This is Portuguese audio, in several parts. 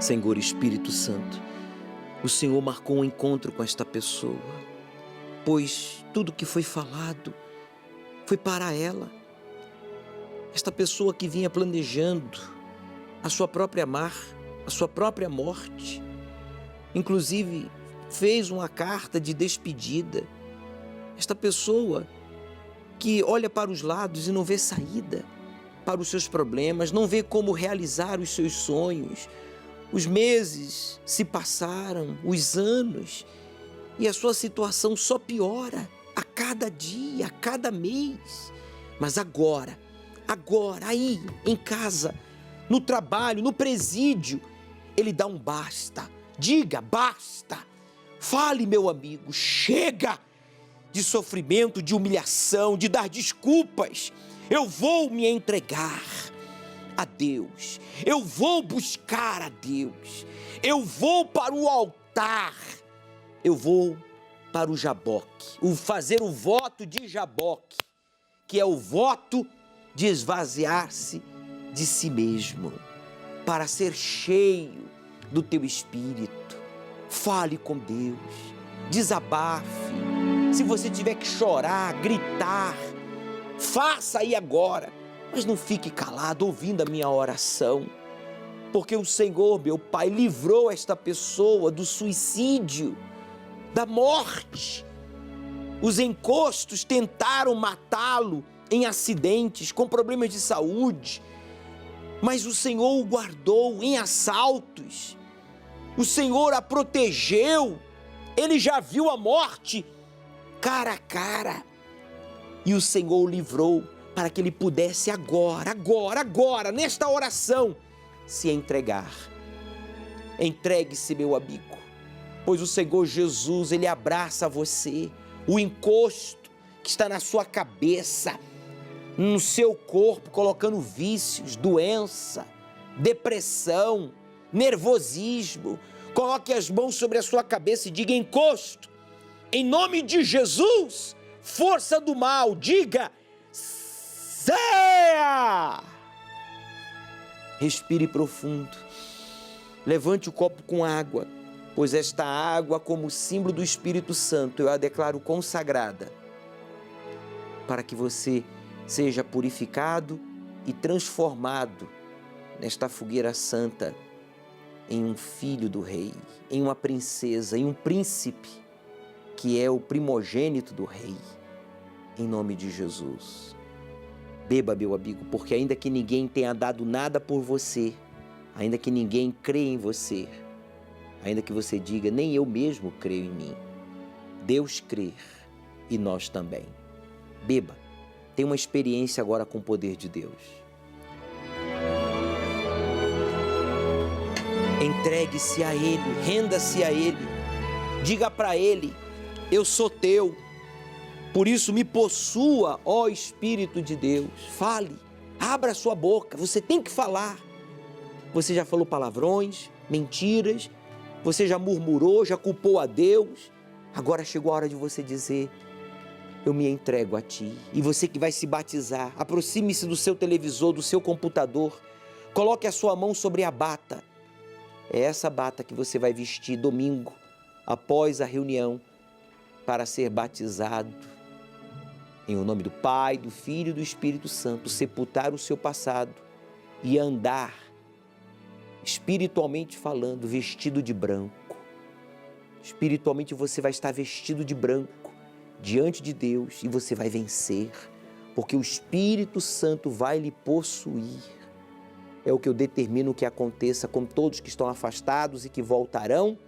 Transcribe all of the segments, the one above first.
Senhor Espírito Santo, o Senhor marcou um encontro com esta pessoa, pois tudo que foi falado foi para ela. Esta pessoa que vinha planejando a sua própria morte, inclusive fez uma carta de despedida. Esta pessoa que olha para os lados e não vê saída para os seus problemas, não vê como realizar os seus sonhos. Os meses se passaram, os anos, e a sua situação só piora a cada dia, a cada mês. Mas agora, aí em casa, no trabalho, no presídio, ele dá um basta. Diga basta. Fale, meu amigo, chega de sofrimento, de humilhação, de dar desculpas. Eu vou me entregar a Deus, eu vou buscar a Deus, eu vou para o altar, eu vou para o Jaboque, fazer o voto de Jaboque, que é o voto de esvaziar-se de si mesmo, para ser cheio do teu Espírito. Fale com Deus, desabafe. Se você tiver que chorar, gritar, faça aí agora, mas não fique calado ouvindo a minha oração, porque o Senhor, meu Pai, livrou esta pessoa do suicídio, da morte. Os encostos tentaram matá-lo em acidentes, com problemas de saúde, mas o Senhor o guardou em assaltos, o Senhor a protegeu. Ele já viu a morte cara a cara, e o Senhor o livrou para que ele pudesse agora, nesta oração, se entregar. Entregue-se, meu amigo, pois o Senhor Jesus, Ele abraça você. O encosto que está na sua cabeça, no seu corpo, colocando vícios, doença, depressão, nervosismo. Coloque as mãos sobre a sua cabeça e diga: encosto, em nome de Jesus, força do mal, diga: saia! Respire profundo. Levante o copo com água, pois esta água, como símbolo do Espírito Santo, eu a declaro consagrada, para que você seja purificado e transformado nesta fogueira santa em um filho do rei, em uma princesa, em um príncipe, que é o primogênito do rei, em nome de Jesus. Beba, meu amigo, porque ainda que ninguém tenha dado nada por você, ainda que ninguém crê em você, ainda que você diga: nem eu mesmo creio em mim, Deus crê e nós também. Beba, tenha uma experiência agora com o poder de Deus. Entregue-se a Ele, renda-se a Ele, diga para Ele: eu sou teu, por isso me possua, ó Espírito de Deus. Fale, abra sua boca, você tem que falar. Você já falou palavrões, mentiras, você já murmurou, já culpou a Deus. Agora chegou a hora de você dizer: eu me entrego a Ti. E você que vai se batizar, aproxime-se do seu televisor, do seu computador, coloque a sua mão sobre a bata. É essa bata que você vai vestir domingo, após a reunião, para ser batizado. Em o nome do Pai, do Filho e do Espírito Santo, sepultar o seu passado e andar, espiritualmente falando, vestido de branco. Espiritualmente você vai estar vestido de branco diante de Deus e você vai vencer, porque o Espírito Santo vai lhe possuir. É o que eu determino que aconteça com todos que estão afastados e que voltarão,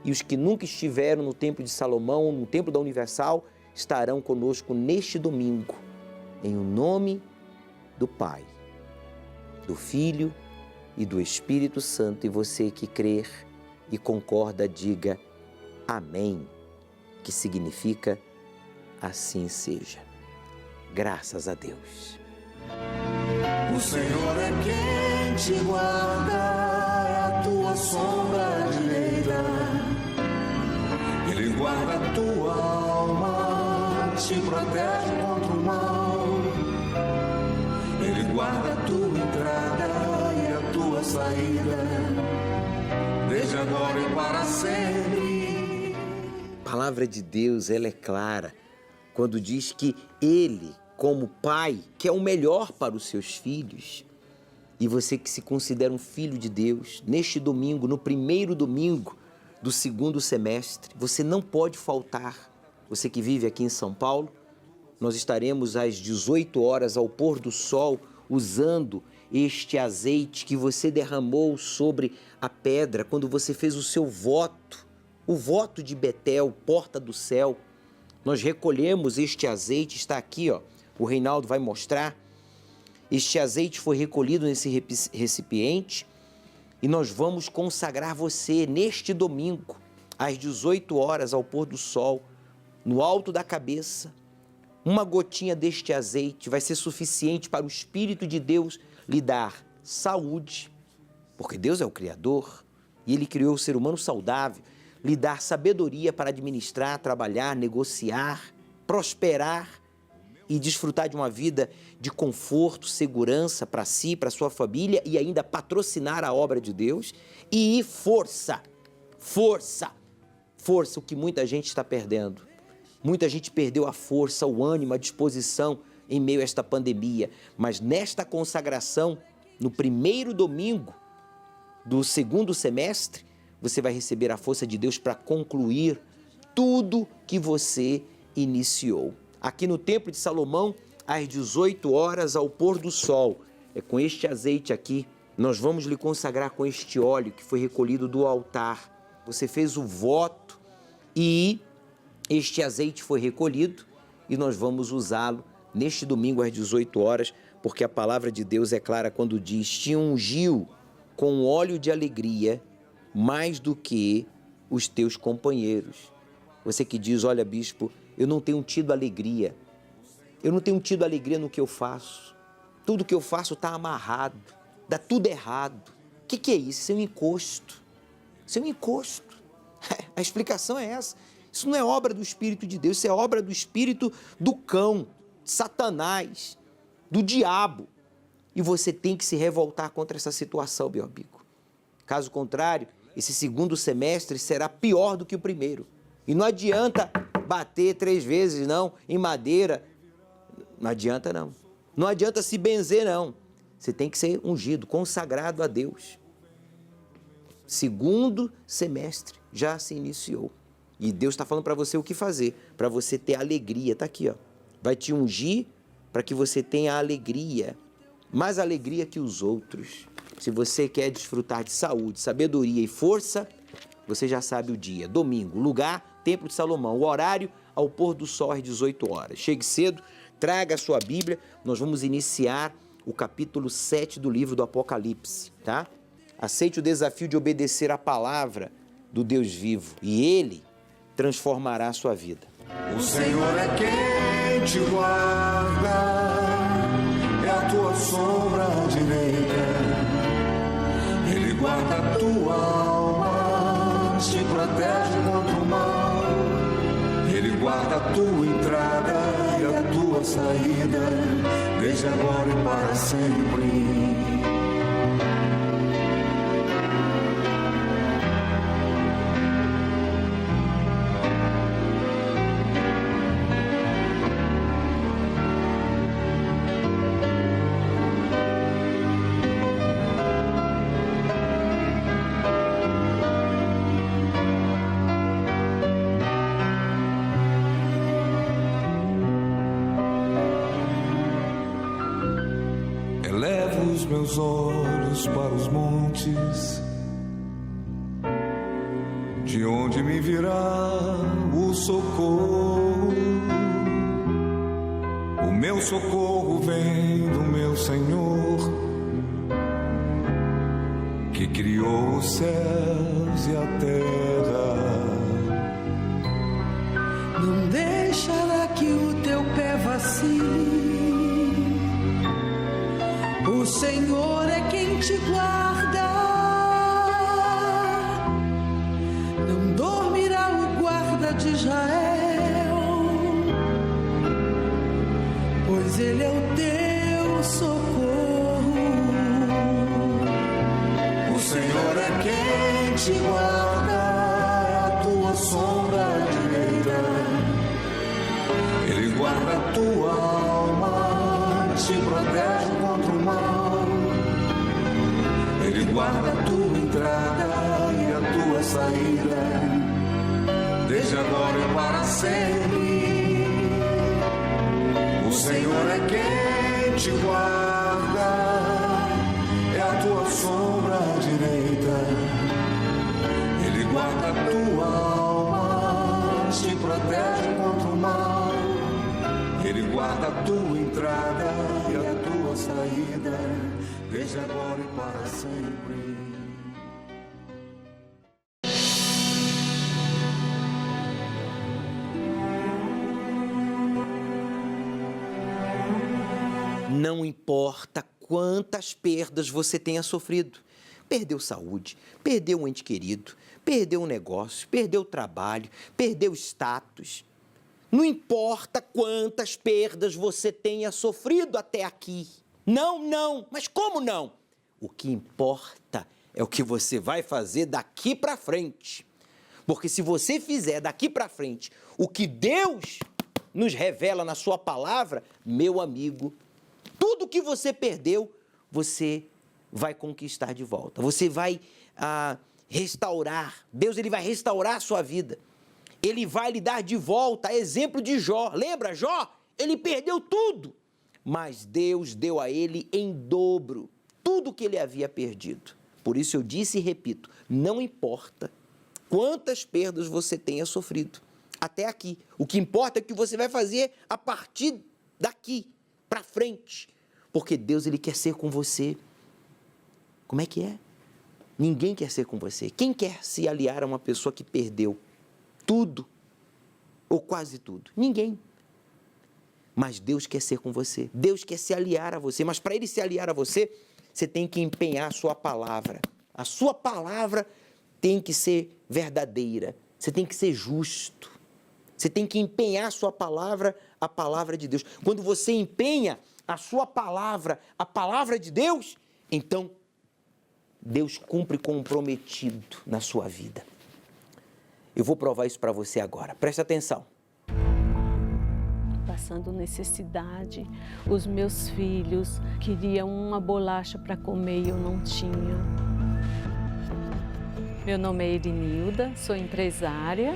e os que nunca estiveram no Templo de Salomão, no Templo da Universal, estarão conosco neste domingo, em o nome do Pai, do Filho e do Espírito Santo. E você que crer e concorda, diga amém, que significa assim seja. Graças a Deus. O Senhor é quem te guarda, é a tua sombra direita. Ele guarda a tua alma, te protege contra o mal. Ele guarda a tua entrada e a tua saída, agora e para sempre. A palavra de Deus, ela é clara quando diz que Ele, como Pai, quer o melhor para os seus filhos. E você que se considera um filho de Deus, neste domingo, no primeiro domingo do segundo semestre, você não pode faltar. Você que vive aqui em São Paulo, nós estaremos às 18 horas ao pôr do sol usando este azeite que você derramou sobre a pedra quando você fez o seu voto, o voto de Betel, porta do céu. Nós recolhemos este azeite, está aqui, ó, o Reinaldo vai mostrar. Este azeite foi recolhido nesse recipiente e nós vamos consagrar você neste domingo, às 18 horas ao pôr do sol, no alto da cabeça. Uma gotinha deste azeite vai ser suficiente para o Espírito de Deus lhe dar saúde, porque Deus é o Criador e Ele criou o ser humano saudável, lhe dar sabedoria para administrar, trabalhar, negociar, prosperar e desfrutar de uma vida de conforto, segurança para si, para sua família e ainda patrocinar a obra de Deus. E força, o que muita gente está perdendo. Muita gente perdeu a força, o ânimo, a disposição em meio a esta pandemia. Mas nesta consagração, no primeiro domingo do segundo semestre, você vai receber a força de Deus para concluir tudo que você iniciou. Aqui no Templo de Salomão, às 18 horas, ao pôr do sol. É com este azeite aqui, nós vamos lhe consagrar com este óleo que foi recolhido do altar. Você fez o voto e este azeite foi recolhido e nós vamos usá-lo neste domingo às 18 horas, porque a palavra de Deus é clara quando diz: te ungiu com óleo de alegria mais do que os teus companheiros. Você que diz: olha, bispo, eu não tenho tido alegria. Eu não tenho tido alegria no que eu faço. Tudo que eu faço está amarrado. Dá tudo errado. O que é isso? Isso é um encosto. Isso é um encosto. A explicação é essa. Isso não é obra do Espírito de Deus. Isso é obra do espírito do cão, de Satanás, do diabo. E você tem que se revoltar contra essa situação, meu amigo. Caso contrário, esse segundo semestre será pior do que o primeiro. E não adianta bater 3 vezes, não, em madeira. Não adianta, não. Não adianta se benzer, não. Você tem que ser ungido, consagrado a Deus. Segundo semestre já se iniciou. E Deus está falando para você o que fazer, para você ter alegria. Está aqui, ó. Vai te ungir para que você tenha alegria, mais alegria que os outros. Se você quer desfrutar de saúde, sabedoria e força, você já sabe o dia. Domingo, lugar, Templo de Salomão. O horário, ao pôr do sol às 18 horas. Chegue cedo, traga a sua Bíblia. Nós vamos iniciar o capítulo 7 do livro do Apocalipse, tá? Aceite o desafio de obedecer a palavra do Deus vivo e Ele transformará a sua vida. O Senhor é quem te guarda, é a tua sombra direita. Ele guarda a tua alma, te protege contra o mal. Ele guarda a tua entrada e a tua saída, desde agora e para sempre. Elevo os meus olhos para os montes, de onde me virá o socorro. O meu socorro vem do meu Senhor, que criou os céus e a terra. Não deixará que o teu pé vacile. O Senhor é quem te guarda. Não dormirá o guarda de Israel, pois Ele é o teu socorro. O Senhor é quem te guarda. tua alma, te protege contra o mal. Ele guarda a tua entrada e a tua saída, desde agora e para sempre. O Senhor é quem te guarda, é a tua sombra direita. Ele guarda a tua alma, te protege contra o mal. Ele guarda a tua entrada e a tua saída, desde agora e para sempre. Não importa quantas perdas você tenha sofrido. Perdeu saúde, perdeu um ente querido, perdeu um negócio, perdeu o trabalho, perdeu status. Não importa quantas perdas você tenha sofrido até aqui. Não, mas como não? O que importa é o que você vai fazer daqui para frente. Porque se você fizer daqui para frente o que Deus nos revela na sua palavra, meu amigo, tudo que você perdeu, você vai conquistar de volta. Você vai restaurar. Deus, ele vai restaurar a sua vida. Ele vai lhe dar de volta, exemplo de Jó. Lembra, Jó? Ele perdeu tudo. Mas Deus deu a ele em dobro tudo que ele havia perdido. Por isso eu disse e repito, não importa quantas perdas você tenha sofrido até aqui. O que importa é o que você vai fazer a partir daqui para frente. Porque Deus, ele quer ser com você. Como é que é? Ninguém quer ser com você. Quem quer se aliar a uma pessoa que perdeu tudo ou quase tudo? Ninguém. Mas Deus quer ser com você. Deus quer se aliar a você. Mas para ele se aliar a você, você tem que empenhar a sua palavra. A sua palavra tem que ser verdadeira. Você tem que ser justo. Você tem que empenhar a sua palavra, a palavra de Deus. Quando você empenha a sua palavra, a palavra de Deus, então Deus cumpre como prometido na sua vida. Eu vou provar isso para você agora. Presta atenção. Passando necessidade, os meus filhos queriam uma bolacha para comer e eu não tinha. Meu nome é Erinilda, sou empresária.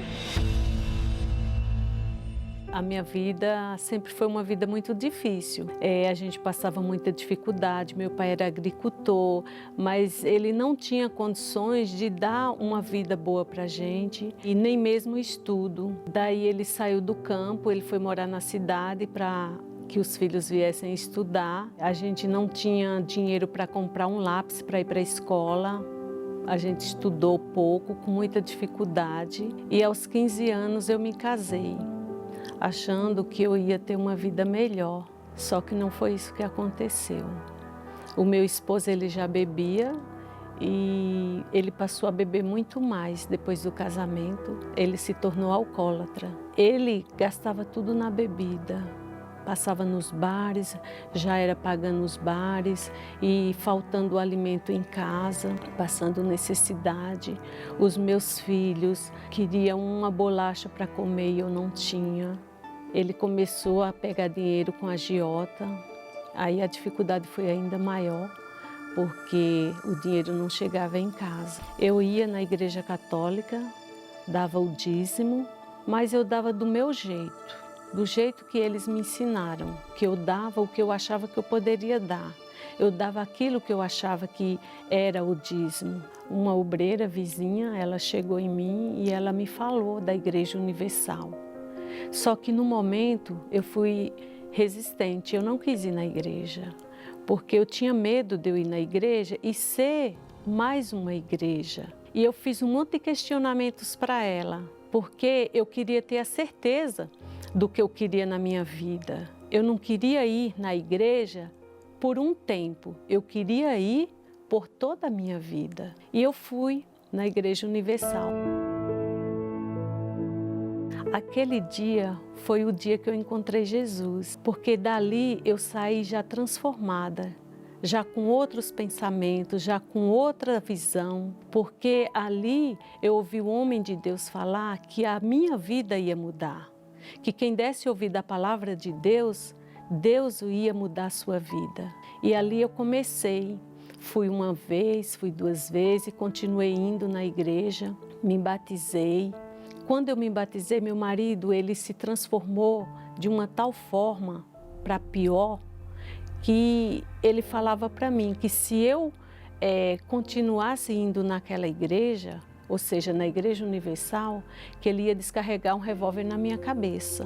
A minha vida sempre foi uma vida muito difícil. A gente passava muita dificuldade, meu pai era agricultor, mas ele não tinha condições de dar uma vida boa para a gente e nem mesmo estudo. Daí ele saiu do campo, ele foi morar na cidade para que os filhos viessem estudar. A gente não tinha dinheiro para comprar um lápis para ir para a escola. A gente estudou pouco, com muita dificuldade, e aos 15 anos eu me casei, achando que eu ia ter uma vida melhor, só que não foi isso que aconteceu. O meu esposo, ele já bebia e ele passou a beber muito mais depois do casamento. Ele se tornou alcoólatra. Ele gastava tudo na bebida, passava nos bares, já era pagando os bares e faltando alimento em casa, passando necessidade. Os meus filhos queriam uma bolacha para comer e eu não tinha. Ele começou a pegar dinheiro com a agiota, aí a dificuldade foi ainda maior, porque o dinheiro não chegava em casa. Eu ia na igreja católica, dava o dízimo, mas eu dava do meu jeito. Do jeito que eles me ensinaram, que eu dava o que eu achava que eu poderia dar. Eu dava aquilo que eu achava que era o dízimo. Uma obreira vizinha, ela chegou em mim e ela me falou da Igreja Universal. Só que no momento eu fui resistente, eu não quis ir na igreja, porque eu tinha medo de eu ir na igreja e ser mais uma igreja. E eu fiz um monte de questionamentos para ela, porque eu queria ter a certeza do que eu queria na minha vida. Eu não queria ir na igreja por um tempo, eu queria ir por toda a minha vida. E eu fui na Igreja Universal. Aquele dia foi o dia que eu encontrei Jesus, porque dali eu saí já transformada, já com outros pensamentos, já com outra visão, porque ali eu ouvi o homem de Deus falar que a minha vida ia mudar, que quem desse ouvido à palavra de Deus, Deus ia mudar a sua vida. E ali eu comecei. Fui uma vez, fui 2 vezes e continuei indo na igreja, me batizei. Quando eu me batizei, meu marido, ele se transformou de uma tal forma para pior, que ele falava para mim que se eu continuasse indo naquela igreja, ou seja, na Igreja Universal, que ele ia descarregar um revólver na minha cabeça.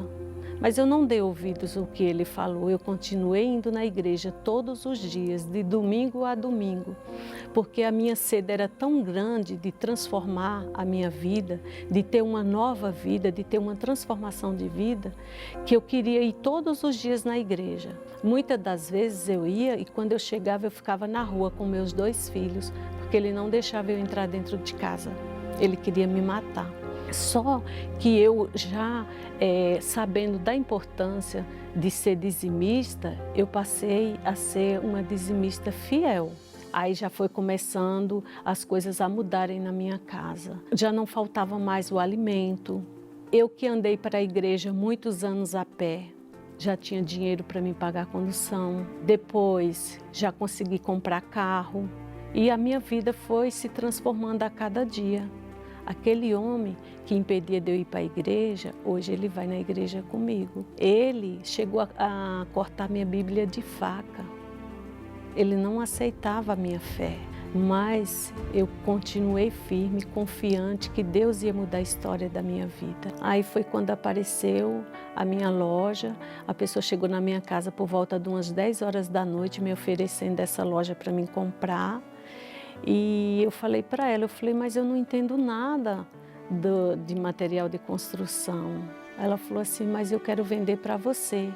Mas eu não dei ouvidos ao que ele falou, eu continuei indo na igreja todos os dias, de domingo a domingo, porque a minha sede era tão grande de transformar a minha vida, de ter uma nova vida, de ter uma transformação de vida, que eu queria ir todos os dias na igreja. Muitas das vezes eu ia e quando eu chegava eu ficava na rua com meus 2 filhos, porque ele não deixava eu entrar dentro de casa, ele queria me matar. Só que eu já, sabendo da importância de ser dizimista, eu passei a ser uma dizimista fiel. Aí já foi começando as coisas a mudarem na minha casa. Já não faltava mais o alimento. Eu que andei para a igreja muitos anos a pé, já tinha dinheiro para me pagar a condução. Depois já consegui comprar carro e a minha vida foi se transformando a cada dia. Aquele homem que impedia de eu ir para a igreja, hoje ele vai na igreja comigo. Ele chegou a cortar minha Bíblia de faca. Ele não aceitava a minha fé, mas eu continuei firme, confiante que Deus ia mudar a história da minha vida. Aí foi quando apareceu a minha loja, a pessoa chegou na minha casa por volta de umas 10 horas da noite me oferecendo essa loja para mim comprar. E eu falei para ela, mas eu não entendo nada de material de construção. Ela falou assim, mas eu quero vender para você.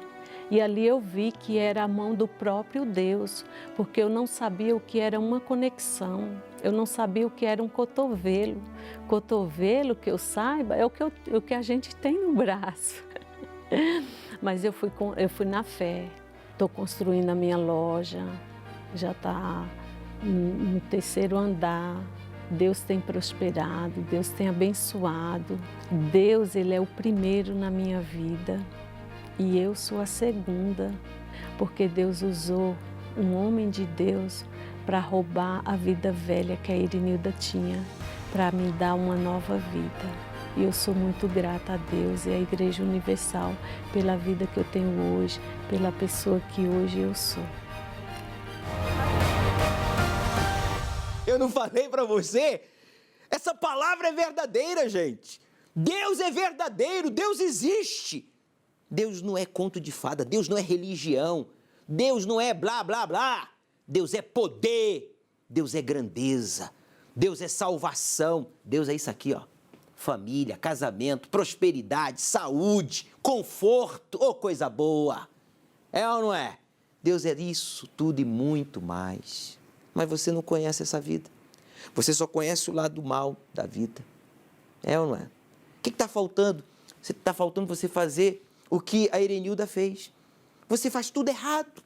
E ali eu vi que era a mão do próprio Deus, porque eu não sabia o que era uma conexão, eu não sabia o que era um cotovelo. Cotovelo, que eu saiba, é o que a gente tem no braço. Mas eu fui na fé, estou construindo a minha loja, já está no 3º andar, Deus tem prosperado, Deus tem abençoado. Deus, Ele é o primeiro na minha vida e eu sou a segunda, porque Deus usou um homem de Deus para roubar a vida velha que a Irenilda tinha, para me dar uma nova vida. E eu sou muito grata a Deus e à Igreja Universal pela vida que eu tenho hoje, pela pessoa que hoje eu sou. Eu não falei para você? Essa palavra é verdadeira, gente. Deus é verdadeiro, Deus existe. Deus não é conto de fada, Deus não é religião, Deus não é blá, blá, blá. Deus é poder, Deus é grandeza, Deus é salvação. Deus é isso aqui, ó. Família, casamento, prosperidade, saúde, conforto, ô coisa boa. É ou não é? Deus é isso tudo e muito mais. Mas você não conhece essa vida. Você só conhece o lado mal da vida. É ou não é? O que está faltando? Está faltando você fazer o que a Irenilda fez. Você faz tudo errado.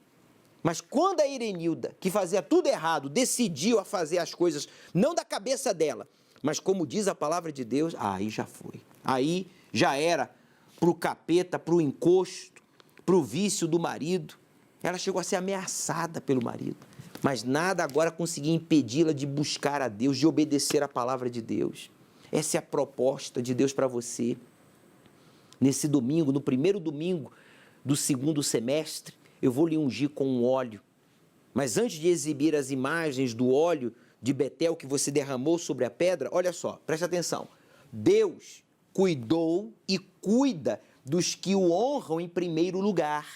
Mas quando a Irenilda, que fazia tudo errado, decidiu a fazer as coisas, não da cabeça dela, mas como diz a palavra de Deus, aí já foi. Aí já era para o capeta, para o encosto, para o vício do marido. Ela chegou a ser ameaçada pelo marido. Mas nada agora conseguia impedi-la de buscar a Deus, de obedecer a palavra de Deus. Essa é a proposta de Deus para você. Nesse domingo, no primeiro domingo do 2º semestre, eu vou lhe ungir com um óleo. Mas antes de exibir as imagens do óleo de Betel que você derramou sobre a pedra, olha só, preste atenção. Deus cuidou e cuida dos que o honram em primeiro lugar,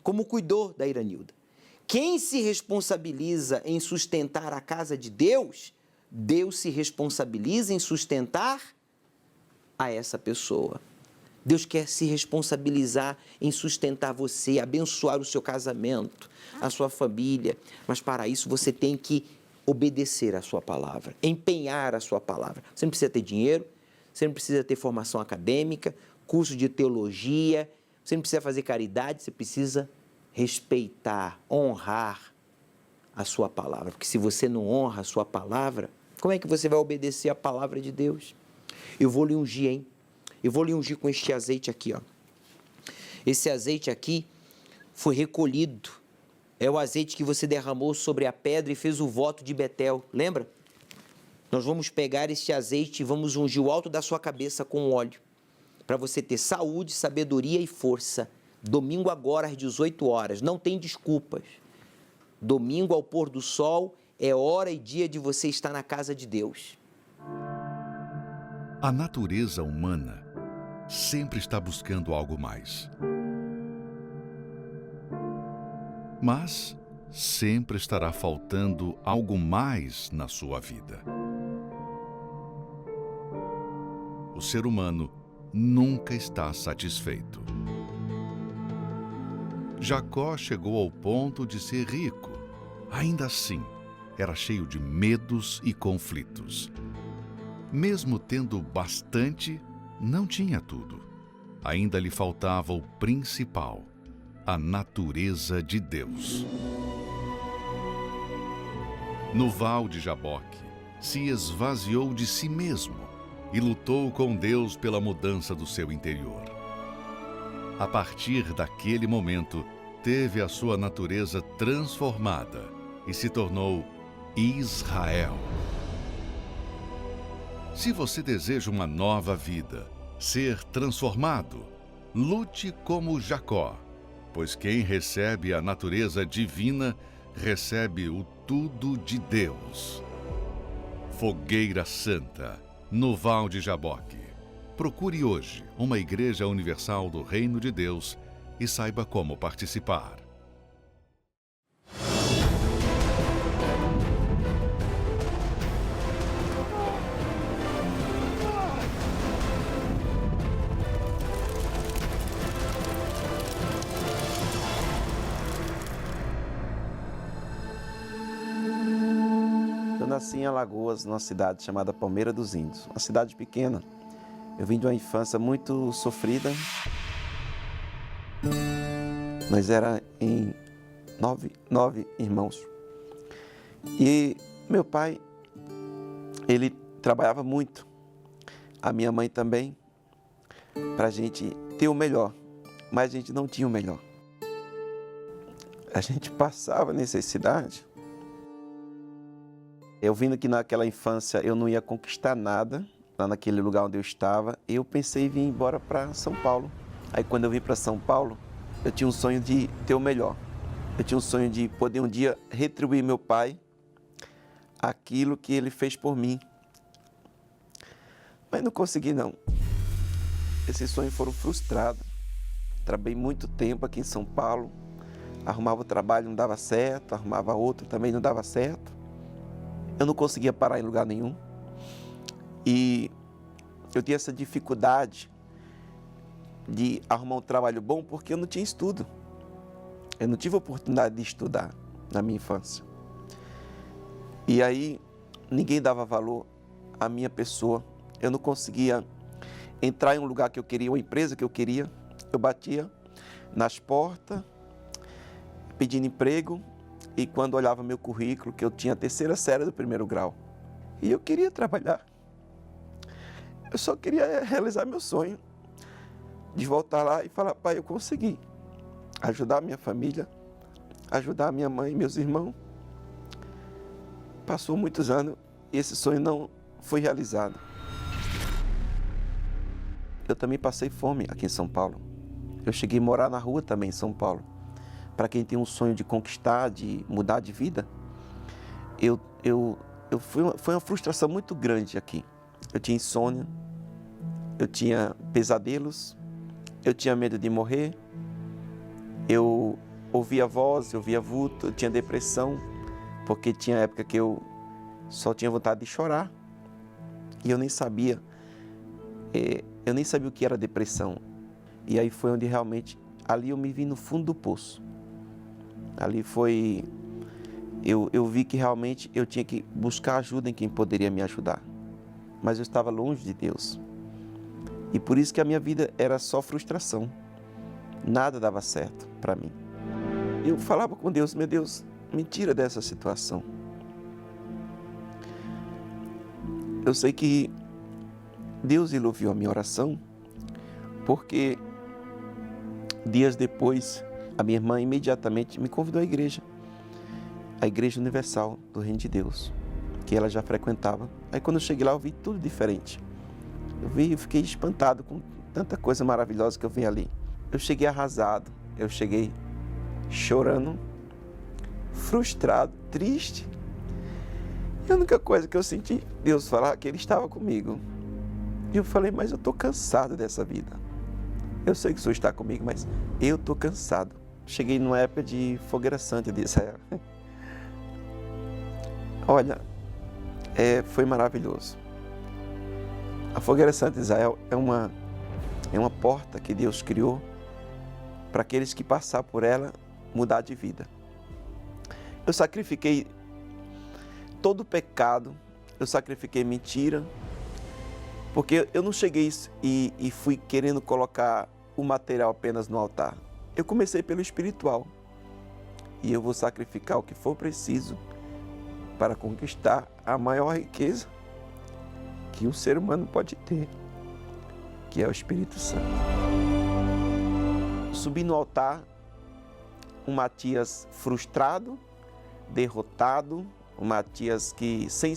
como cuidou da Irenilda. Quem se responsabiliza em sustentar a casa de Deus, Deus se responsabiliza em sustentar a essa pessoa. Deus quer se responsabilizar em sustentar você, abençoar o seu casamento, a sua família. Mas para isso você tem que obedecer a sua palavra, empenhar a sua palavra. Você não precisa ter dinheiro, você não precisa ter formação acadêmica, curso de teologia, você não precisa fazer caridade, você precisa respeitar, honrar a sua palavra. Porque se você não honra a sua palavra, como é que você vai obedecer a palavra de Deus? Eu vou lhe ungir, hein? Eu vou lhe ungir com este azeite aqui, ó. Esse azeite aqui foi recolhido. É o azeite que você derramou sobre a pedra e fez o voto de Betel. Lembra? Nós vamos pegar este azeite e vamos ungir o alto da sua cabeça com óleo, para você ter saúde, sabedoria e força. Domingo agora às 18 horas. Não tem desculpas. Domingo ao pôr do sol é hora e dia de você estar na casa de Deus. A natureza humana sempre está buscando algo mais. Mas sempre estará faltando algo mais na sua vida. O ser humano nunca está satisfeito. Jacó chegou ao ponto de ser rico. Ainda assim, era cheio de medos e conflitos. Mesmo tendo bastante, não tinha tudo. Ainda lhe faltava o principal, a natureza de Deus. No val de Jaboque, se esvaziou de si mesmo e lutou com Deus pela mudança do seu interior. A partir daquele momento, teve a sua natureza transformada e se tornou Israel. Se você deseja uma nova vida, ser transformado, lute como Jacó, pois quem recebe a natureza divina recebe o tudo de Deus. Fogueira Santa, no Val de Jaboque. Procure hoje uma Igreja Universal do Reino de Deus e saiba como participar. Eu nasci em Alagoas, numa cidade chamada Palmeira dos Índios, uma cidade pequena. Eu vim de uma infância muito sofrida. Nós éramos em nove irmãos. E meu pai, ele trabalhava muito. A minha mãe também, para a gente ter o melhor. Mas a gente não tinha o melhor. A gente passava necessidade. Eu vindo que naquela infância eu não ia conquistar nada, lá naquele lugar onde eu estava, eu pensei em vir embora para São Paulo. Aí quando eu vim para São Paulo, eu tinha um sonho de ter o melhor. Eu tinha um sonho de poder um dia retribuir meu pai aquilo que ele fez por mim. Mas não consegui não. Esses sonhos foram frustrados. Trabalhei muito tempo aqui em São Paulo, arrumava o trabalho, não dava certo, arrumava outro, também não dava certo. Eu não conseguia parar em lugar nenhum. E eu tinha essa dificuldade de arrumar um trabalho bom porque eu não tinha estudo. Eu não tive a oportunidade de estudar na minha infância. E aí, ninguém dava valor à minha pessoa. Eu não conseguia entrar em um lugar que eu queria, uma empresa que eu queria. Eu batia nas portas, pedindo emprego. E quando olhava meu currículo, que eu tinha a 3ª série do 1º grau. E eu queria trabalhar. Eu só queria realizar meu sonho. De voltar lá e falar, pai, eu consegui. Ajudar a minha família, ajudar a minha mãe e meus irmãos. Passou muitos anos e esse sonho não foi realizado. Eu também passei fome aqui em São Paulo. Eu cheguei a morar na rua também em São Paulo. Para quem tem um sonho de conquistar, de mudar de vida, foi uma frustração muito grande aqui. Eu tinha insônia, eu tinha pesadelos, eu tinha medo de morrer, eu ouvia voz, eu via vulto, eu tinha depressão, porque tinha época que eu só tinha vontade de chorar. E eu nem sabia o que era depressão. E aí foi onde realmente, ali eu me vi no fundo do poço. Ali foi, eu vi que realmente eu tinha que buscar ajuda em quem poderia me ajudar. Mas eu estava longe de Deus. E por isso que a minha vida era só frustração. Nada dava certo para mim. Eu falava com Deus, meu Deus, me tira dessa situação. Eu sei que Deus ele ouviu a minha oração porque dias depois, a minha irmã imediatamente me convidou à igreja, a Igreja Universal do Reino de Deus, que ela já frequentava. Aí quando eu cheguei lá, eu vi tudo diferente. Eu fiquei espantado com tanta coisa maravilhosa que eu vi ali. Eu cheguei arrasado, eu cheguei chorando, frustrado, triste. E a única coisa que eu senti Deus falar que Ele estava comigo. E eu falei, mas eu estou cansado dessa vida. Eu sei que o Senhor está comigo, mas eu estou cansado. Cheguei numa época de fogueira santa de Israel. Olha, foi maravilhoso. A fogueira santa de Israel é uma porta que Deus criou para aqueles que passar por ela mudar de vida. Eu sacrifiquei todo o pecado, eu sacrifiquei mentira, porque eu não cheguei e fui querendo colocar o material apenas no altar. Eu comecei pelo espiritual e eu vou sacrificar o que for preciso para conquistar a maior riqueza que um ser humano pode ter, que é o Espírito Santo. Subi no altar um Matias frustrado, derrotado, um Matias que sem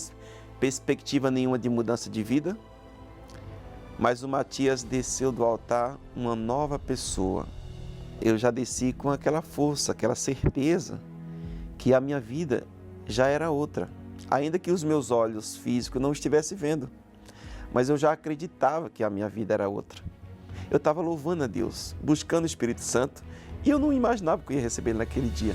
perspectiva nenhuma de mudança de vida, mas o Matias desceu do altar uma nova pessoa. Eu já desci com aquela força, aquela certeza que a minha vida já era outra, ainda que os meus olhos físicos não estivessem vendo, mas eu já acreditava que a minha vida era outra. Eu estava louvando a Deus, buscando o Espírito Santo, e eu não imaginava que eu ia receber ele naquele dia.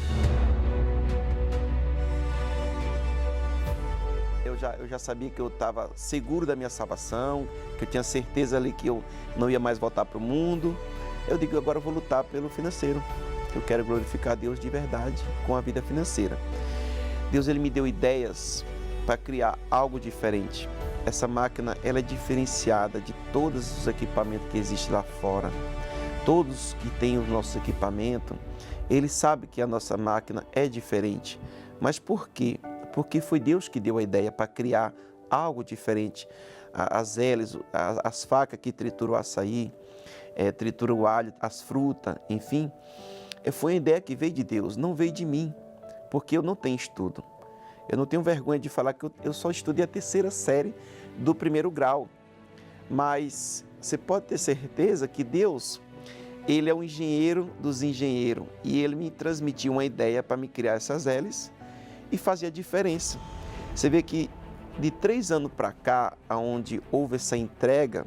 Eu já sabia que eu estava seguro da minha salvação, que eu tinha certeza ali que eu não ia mais voltar para o mundo. Eu digo, agora eu vou lutar pelo financeiro. Eu quero glorificar a Deus de verdade com a vida financeira. Deus, Ele me deu ideias para criar algo diferente. Essa máquina, ela é diferenciada de todos os equipamentos que existem lá fora. Todos que têm o nosso equipamento, eles sabem que a nossa máquina é diferente. Mas por quê? Porque foi Deus que deu a ideia para criar algo diferente. As hélices, as facas que trituram o açaí, trituram o alho, as frutas, enfim. Foi uma ideia que veio de Deus, não veio de mim, porque eu não tenho estudo. Eu não tenho vergonha de falar que eu só estudei a 3ª série do 1º grau. Mas você pode ter certeza que Deus, Ele é o engenheiro dos engenheiros. E Ele me transmitiu uma ideia para me criar essas hélices e fazer a diferença. Você vê que de 3 anos para cá, onde houve essa entrega,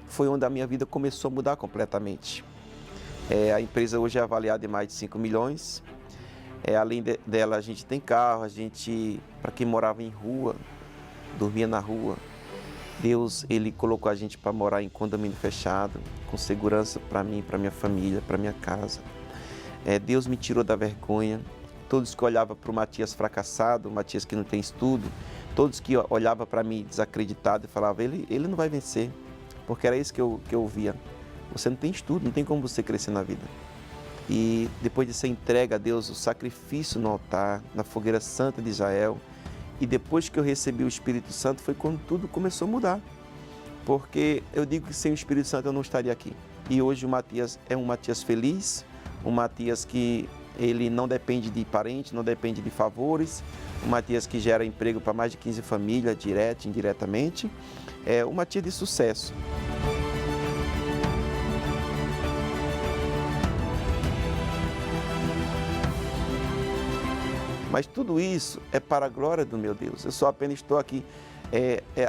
foi onde a minha vida começou a mudar completamente. A empresa hoje é avaliada em mais de 5 milhões. Além dela, a gente tem carro, para quem morava em rua, dormia na rua, Deus, Ele colocou a gente para morar em condomínio fechado, com segurança para mim, para minha família, para minha casa. Deus me tirou da vergonha. Todos que olhavam para o Matias fracassado, o Matias que não tem estudo, todos que olhavam para mim desacreditado e falavam, ele não vai vencer, porque era isso que eu via. Você não tem estudo, não tem como você crescer na vida. E depois dessa entrega a Deus, o sacrifício no altar, na fogueira santa de Israel, e depois que eu recebi o Espírito Santo, foi quando tudo começou a mudar. Porque eu digo que sem o Espírito Santo eu não estaria aqui. E hoje o Matias é um Matias feliz, um Matias que ele não depende de parente, não depende de favores, um Matias que gera emprego para mais de 15 famílias, direto e indiretamente. É um Matias de sucesso. Mas tudo isso é para a glória do meu Deus. Eu só apenas estou aqui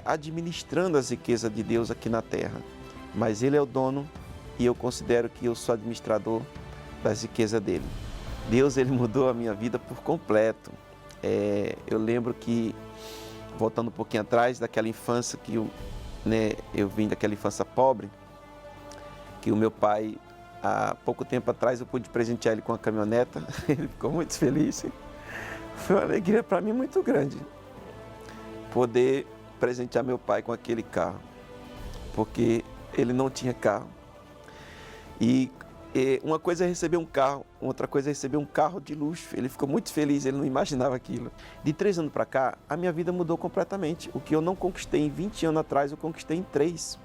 administrando as riquezas de Deus aqui na terra. Mas Ele é o dono e eu considero que eu sou administrador das riquezas dEle. Deus, Ele mudou a minha vida por completo. Eu lembro que, voltando um pouquinho atrás, daquela infância que eu vim daquela infância pobre, que o meu pai, há pouco tempo atrás, eu pude presentear ele com uma caminhoneta. Ele ficou muito feliz. Foi uma alegria para mim muito grande poder presentear meu pai com aquele carro, porque ele não tinha carro. E uma coisa é receber um carro, outra coisa é receber um carro de luxo. Ele ficou muito feliz, ele não imaginava aquilo. De 3 anos para cá, a minha vida mudou completamente. O que eu não conquistei em 20 anos atrás, eu conquistei em 3.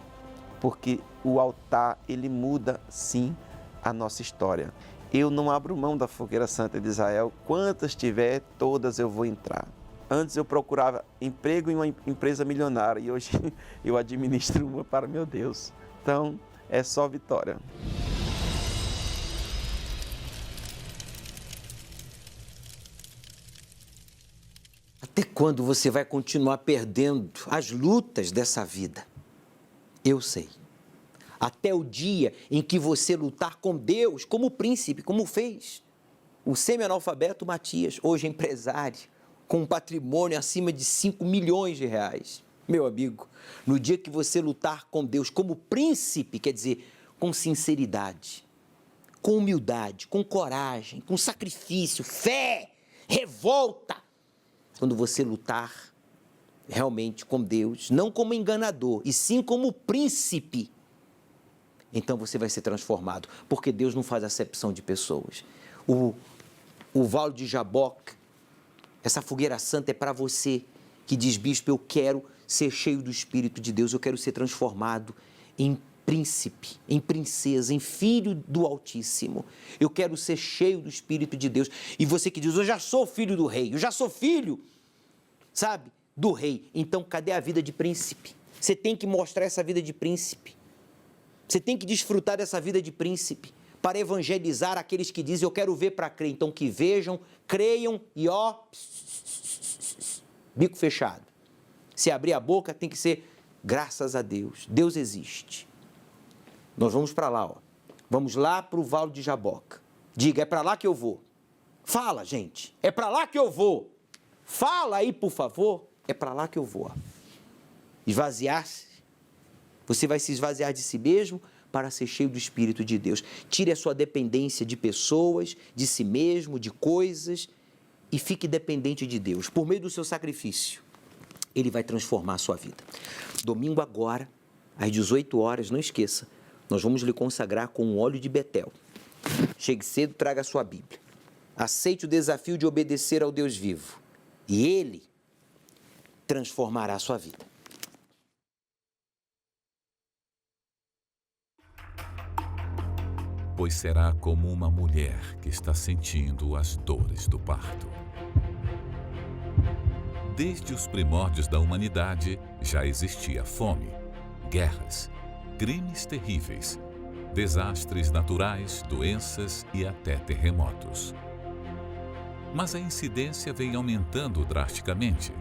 porque o altar, ele muda sim a nossa história. Eu não abro mão da Fogueira Santa de Israel, quantas tiver, todas eu vou entrar. Antes eu procurava emprego em uma empresa milionária e hoje eu administro uma para meu Deus. Então, é só vitória. Até quando você vai continuar perdendo as lutas dessa vida? Eu sei. Até o dia em que você lutar com Deus como príncipe, como fez o semi-analfabeto Matias, hoje empresário, com um patrimônio acima de 5 milhões de reais. Meu amigo, no dia que você lutar com Deus como príncipe, quer dizer, com sinceridade, com humildade, com coragem, com sacrifício, fé, revolta, quando você lutar realmente com Deus, não como enganador, e sim como príncipe, então você vai ser transformado, porque Deus não faz acepção de pessoas. O Vale de Jaboque, essa fogueira santa é para você que diz, bispo, eu quero ser cheio do Espírito de Deus, eu quero ser transformado em príncipe, em princesa, em filho do Altíssimo. Eu quero ser cheio do Espírito de Deus. E você que diz, eu já sou filho do rei, eu já sou filho, sabe, do rei. Então, cadê a vida de príncipe? Você tem que mostrar essa vida de príncipe. Você tem que desfrutar dessa vida de príncipe para evangelizar aqueles que dizem, eu quero ver para crer. Então, que vejam, creiam e ó, bico fechado. Se abrir a boca, tem que ser graças a Deus. Deus existe. Nós vamos para lá, ó. Vamos lá para o Vale de Jaboque. Diga, é para lá que eu vou. Fala, gente, é para lá que eu vou. Fala aí, por favor, é para lá que eu vou. Esvaziar-se. Você vai se esvaziar de si mesmo para ser cheio do Espírito de Deus. Tire a sua dependência de pessoas, de si mesmo, de coisas e fique dependente de Deus. Por meio do seu sacrifício, Ele vai transformar a sua vida. Domingo agora, às 18 horas, não esqueça, nós vamos lhe consagrar com um óleo de Betel. Chegue cedo, traga a sua Bíblia. Aceite o desafio de obedecer ao Deus vivo. E Ele transformará a sua vida. Pois será como uma mulher que está sentindo as dores do parto. Desde os primórdios da humanidade já existia fome, guerras, crimes terríveis, desastres naturais, doenças e até terremotos. Mas a incidência vem aumentando drasticamente.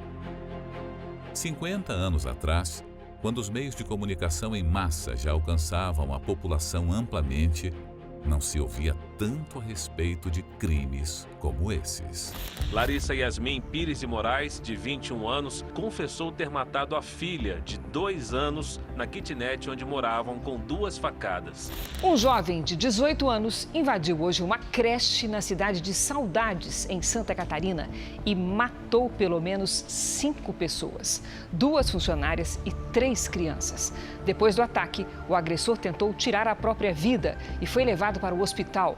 50 anos atrás, quando os meios de comunicação em massa já alcançavam a população amplamente, não se ouvia tanto a respeito de crimes como esses. Larissa Yasmin Pires de Moraes, de 21 anos, confessou ter matado a filha, de 2 anos, na kitnet onde moravam com 2 facadas. Um jovem de 18 anos invadiu hoje uma creche na cidade de Saudades, em Santa Catarina, e matou pelo menos 5 pessoas, 2 funcionárias e 3 crianças. Depois do ataque, o agressor tentou tirar a própria vida e foi levado para o hospital.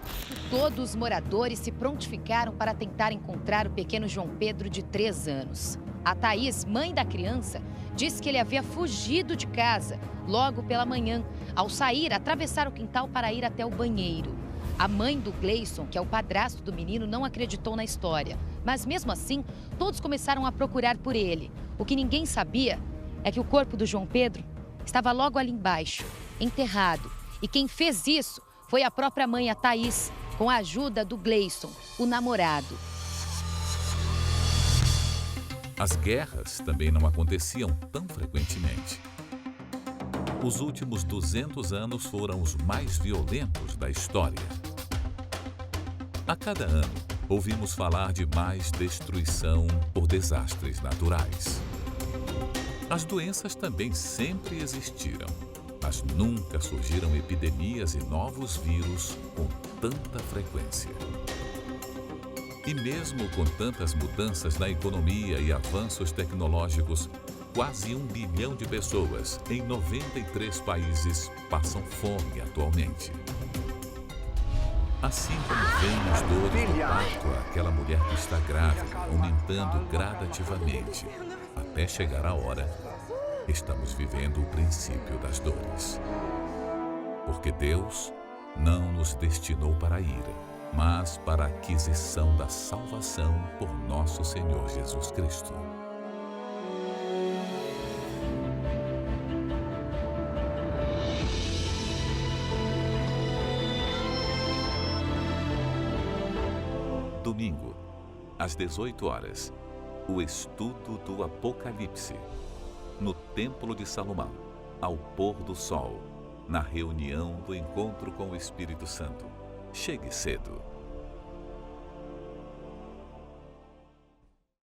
Todos os moradores se prontificaram para tentar encontrar o pequeno João Pedro, de 3 anos. A Thaís, mãe da criança, disse que ele havia fugido de casa logo pela manhã, ao sair, atravessar o quintal para ir até o banheiro. A mãe do Gleison, que é o padrasto do menino, não acreditou na história. Mas mesmo assim, todos começaram a procurar por ele. O que ninguém sabia é que o corpo do João Pedro estava logo ali embaixo, enterrado. E quem fez isso foi a própria mãe, a Thaís, com a ajuda do Gleison, o namorado. As guerras também não aconteciam tão frequentemente. Os últimos 200 anos foram os mais violentos da história. A cada ano, ouvimos falar de mais destruição por desastres naturais. As doenças também sempre existiram, mas nunca surgiram epidemias e novos vírus com tanta frequência. E mesmo com tantas mudanças na economia e avanços tecnológicos, quase 1 bilhão de pessoas em 93 países passam fome atualmente. Assim como vêm as dores do parto, aquela mulher que está grávida, aumentando gradativamente, até chegar a hora estamos vivendo o princípio das dores. Porque Deus não nos destinou para a ira, mas para a aquisição da salvação por nosso Senhor Jesus Cristo. Domingo, às 18 horas, o estudo do Apocalipse, no Templo de Salomão, ao pôr do sol, na reunião do encontro com o Espírito Santo. Chegue cedo.